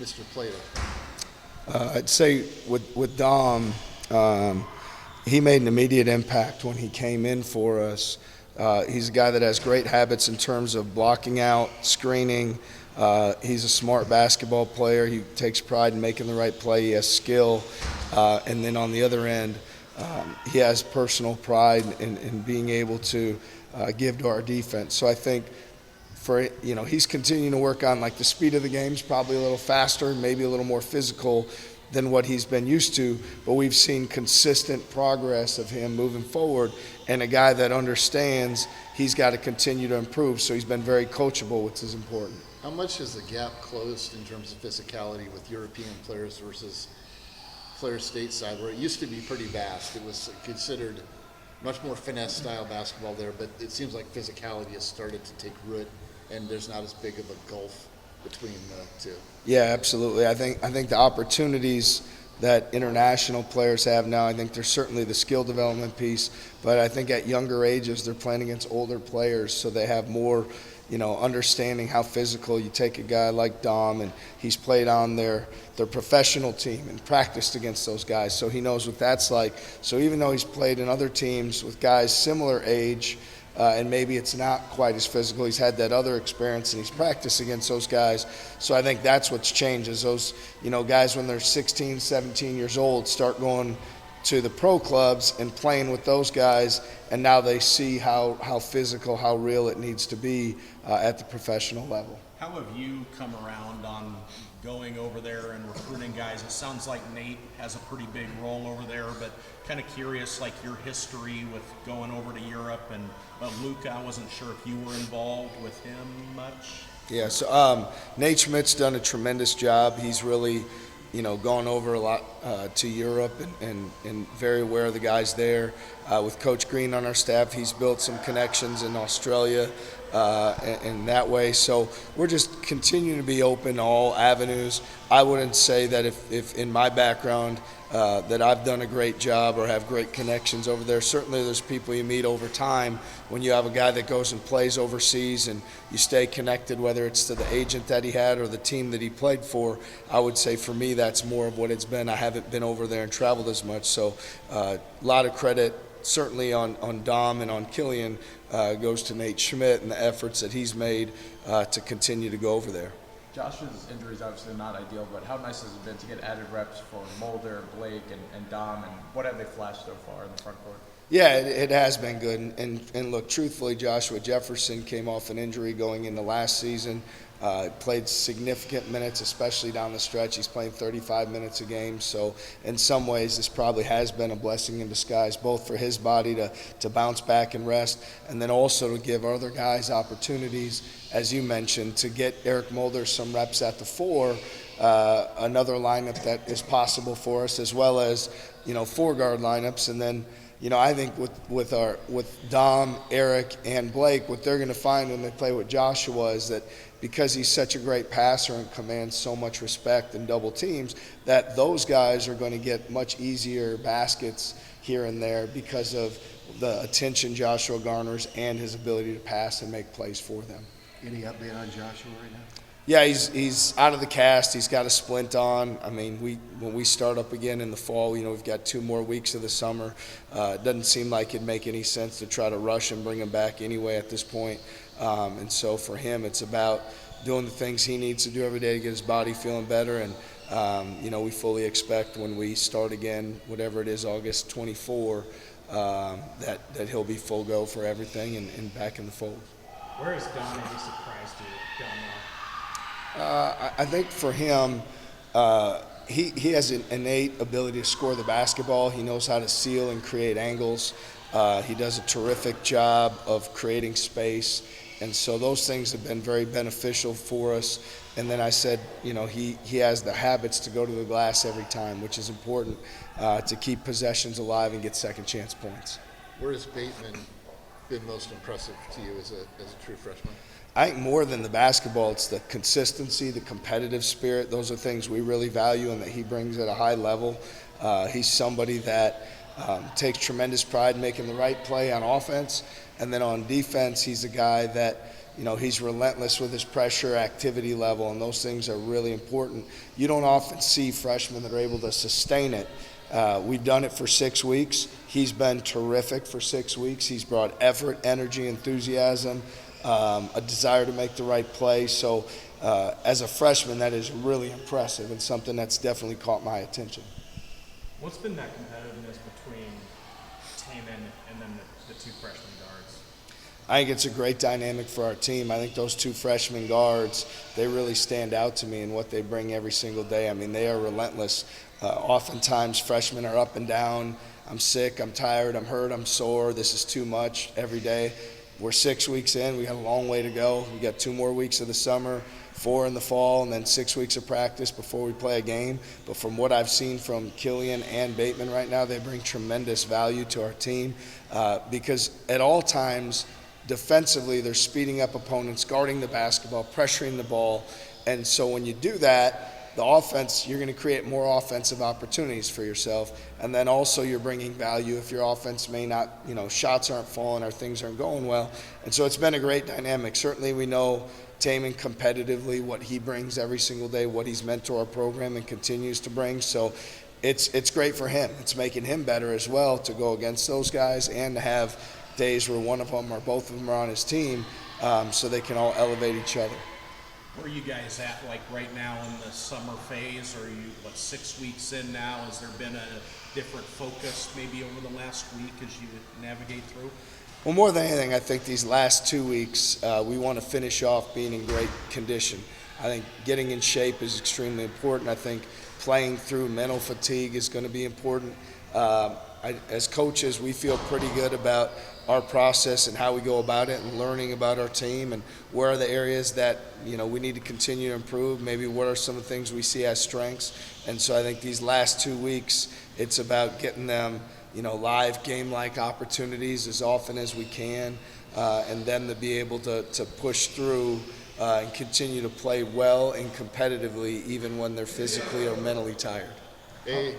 Mr. Plato? I'd say with Dom, he made an immediate impact when he came in for us. He's a guy that has great habits in terms of blocking out, screening. He's a smart basketball player. He takes pride in making the right play. He has skill. And then on the other end, he has personal pride in being able to give to our defense. So I think he's continuing to work on, like, the speed of the game is probably a little faster, maybe a little more physical than what he's been used to, but we've seen consistent progress of him moving forward, and a guy that understands he's got to continue to improve, so he's been very coachable, which is important. How much has the gap closed in terms of physicality with European players versus players stateside, where it used to be pretty vast? It was considered much more finesse style basketball there, but it seems like physicality has started to take root, and there's not as big of a gulf between the two. Yeah, absolutely. I think the opportunities that international players have now, I think there's certainly the skill development piece, but I think at younger ages they're playing against older players, so they have more, understanding how physical. You take a guy like Dom, and he's played on their professional team and practiced against those guys, so he knows what that's like. So even though he's played in other teams with guys similar age, and maybe it's not quite as physical, he's had that other experience and he's practiced against those guys. So I think that's what's changed, is those guys when they're 16, 17 years old start going to the pro clubs and playing with those guys, and now they see how physical, how real it needs to be at the professional level. How have you come around on going over there and recruiting guys? It sounds like Nate has a pretty big role over there, but kind of curious, like, your history with going over to Europe. And Luka, I wasn't sure if you were involved with him much. Yeah, so Nate Schmidt's done a tremendous job. He's really, gone over a lot to Europe and very aware of the guys there. With Coach Green on our staff, he's built some connections in Australia and that way. So we're just continuing to be open to all avenues. I wouldn't say that if in my background that I've done a great job or have great connections over there. Certainly there's people you meet over time when you have a guy that goes and plays overseas and you stay connected, whether it's to the agent that he had or the team that he played for. I would say for me that's more of what it's been. I haven't been over there and traveled as much, so a lot of credit certainly on Dom and on Killian goes to Nate Schmidt and the efforts that he's made to continue to go over there. Josh's injury is obviously not ideal, but how nice has it been to get added reps for Mulder, Blake, and Dom, and what have they flashed so far in the front court? Yeah, it has been good. And look, truthfully, Joshua Jefferson came off an injury going into last season. Played significant minutes, especially down the stretch. He's playing 35 minutes a game. So in some ways, this probably has been a blessing in disguise, both for his body to bounce back and rest, and then also to give other guys opportunities, as you mentioned, to get Eric Mulder some reps at the 4, another lineup that is possible for us, as well as, 4-guard lineups. And then, I think with Dom, Eric, and Blake, what they're going to find when they play with Joshua is that because he's such a great passer and commands so much respect in double teams, that those guys are going to get much easier baskets here and there because of the attention Joshua garners and his ability to pass and make plays for them. Any update on Joshua right now? Yeah, he's out of the cast. He's got a splint on. I mean, when we start up again in the fall, we've got 2 more weeks of the summer. It doesn't seem like it'd make any sense to try to rush and bring him back anyway at this point. And so for him, it's about doing the things he needs to do every day to get his body feeling better. And, we fully expect when we start again, whatever it is, August 24, that he'll be full go for everything and back in the fold. Where has Don maybe surprised you down there? I think for him, he has an innate ability to score the basketball. He knows how to seal and create angles. He does a terrific job of creating space. And so those things have been very beneficial for us. And then I said, he has the habits to go to the glass every time, which is important to keep possessions alive and get second chance points. Where has Bateman been most impressive to you as a true freshman? I think more than the basketball, it's the consistency, the competitive spirit. Those are things we really value and that he brings at a high level. He's somebody that takes tremendous pride in making the right play on offense. And then on defense, he's a guy that, He's relentless with his pressure, activity level, and those things are really important. You don't often see freshmen that are able to sustain it. We've done it for 6 weeks. He's been terrific for 6 weeks. He's brought effort, energy, enthusiasm, a desire to make the right play. So as a freshman, that is really impressive and something that's definitely caught my attention. What's been that competitiveness between Taman and then the two freshman guards? I think it's a great dynamic for our team. I think those two freshman guards, they really stand out to me in what they bring every single day. I mean, they are relentless. Oftentimes, freshmen are up and down. I'm sick, I'm tired, I'm hurt, I'm sore. This is too much every day. We're 6 weeks in. We got a long way to go. We got 2 more weeks of the summer, 4 in the fall, and then 6 weeks of practice before we play a game. But from what I've seen from Killian and Bateman right now, they bring tremendous value to our team because at all times, defensively, they're speeding up opponents, guarding the basketball, pressuring the ball. And so when you do that, the offense, you're going to create more offensive opportunities for yourself. And then also you're bringing value if your offense may not, shots aren't falling or things aren't going well. And so it's been a great dynamic. Certainly we know Taman competitively, what he brings every single day, what he's meant to our program and continues to bring. So it's great for him. It's making him better as well to go against those guys and to have days where one of them or both of them are on his team so they can all elevate each other. Where are you guys at, like right now in the summer phase? Are you, 6 weeks in now? Has there been a different focus maybe over the last week as you navigate through? Well, more than anything, I think these last 2 weeks, we want to finish off being in great condition. I think getting in shape is extremely important. I think playing through mental fatigue is going to be important. As coaches, we feel pretty good about our process and how we go about it and learning about our team and where are the areas that, we need to continue to improve, maybe what are some of the things we see as strengths. And so I think these last 2 weeks, it's about getting them, live game-like opportunities as often as we can and then to be able to push through and continue to play well and competitively even when they're physically or mentally tired. Go ahead.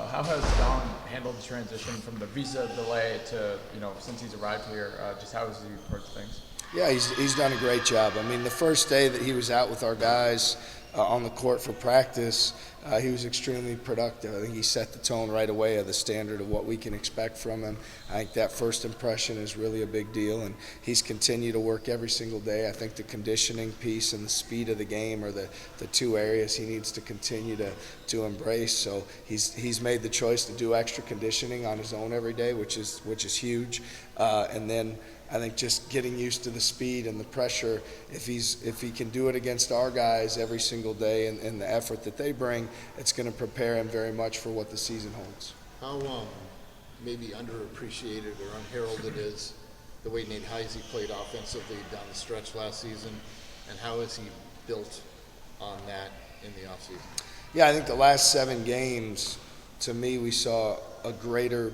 How has Don handled the transition from the visa delay to, since he's arrived here, just how has he approached things? Yeah, he's done a great job. I mean, the first day that he was out with our guys on the court for practice, he was extremely productive. I think he set the tone right away of the standard of what we can expect from him. I think that first impression is really a big deal, and he's continued to work every single day. I think the conditioning piece and the speed of the game are the 2 areas he needs to continue to embrace. So he's made the choice to do extra conditioning on his own every day, which is huge. And then I think just getting used to the speed and the pressure, if he can do it against our guys every single day and the effort that they bring, it's going to prepare him very much for what the season holds. How maybe underappreciated or unheralded is the way Nate Heisey played offensively down the stretch last season, and how has he built on that in the offseason? Yeah, I think the last 7 games, to me, we saw a greater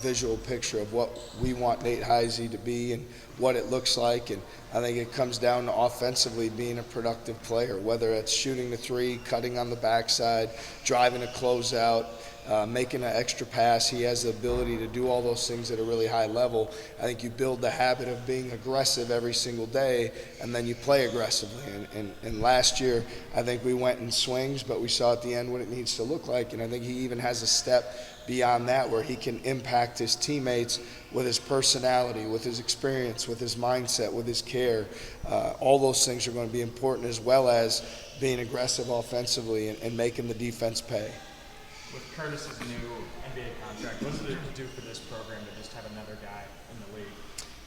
visual picture of what we want Nate Heisey to be and what it looks like. And I think it comes down to offensively being a productive player, whether it's shooting the 3, cutting on the backside, driving a closeout, making an extra pass. He has the ability to do all those things at a really high level. I think you build the habit of being aggressive every single day, and then you play aggressively. And last year, I think we went in swings, but we saw at the end what it needs to look like. And I think he even has a step beyond that where he can impact his teammates with his personality, with his experience, with his mindset, with his care. All those things are going to be important, as well as being aggressive offensively and making the defense pay. With Curtis's new NBA contract, what does it do for this program to just have another guy in the league?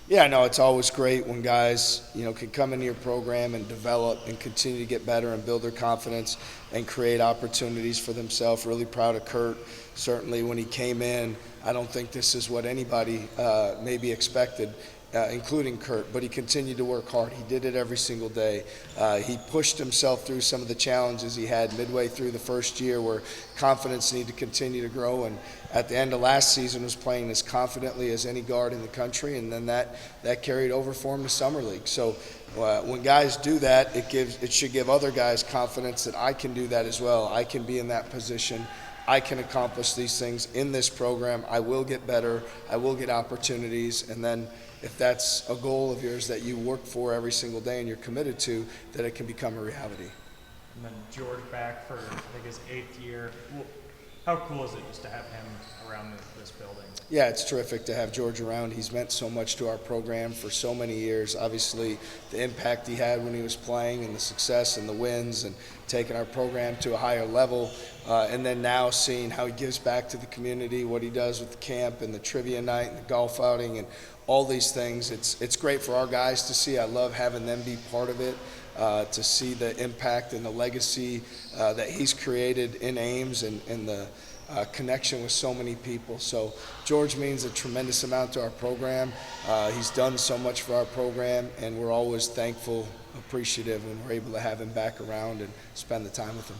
Yeah, no, it's always great when guys, can come into your program and develop and continue to get better and build their confidence and create opportunities for themselves. Really proud of Kurt. Certainly when he came in, I don't think this is what anybody maybe expected, including Kurt, but he continued to work hard. He did it every single day. He pushed himself through some of the challenges he had midway through the first year where confidence needed to continue to grow, and at the end of last season was playing as confidently as any guard in the country, and then that carried over for him to Summer League. So when guys do that, it should give other guys confidence that I can do that as well. I can be in that position. I can accomplish these things in this program. I will get better. I will get opportunities. And then, if that's a goal of yours that you work for every single day and you're committed to, that it can become a reality. And then George back for, I think, his 8th year. How cool is it just to have him around this building? Yeah, it's terrific to have George around. He's meant so much to our program for so many years. Obviously, the impact he had when he was playing and the success and the wins and taking our program to a higher level. And then now seeing how he gives back to the community, what he does with the camp and the trivia night and the golf outing and all these things. It's great for our guys to see. I love having them be part of it, to see the impact and the legacy that he's created in Ames and the connection with so many people. So George means a tremendous amount to our program. He's done so much for our program, and we're always thankful, appreciative when we're able to have him back around and spend the time with him.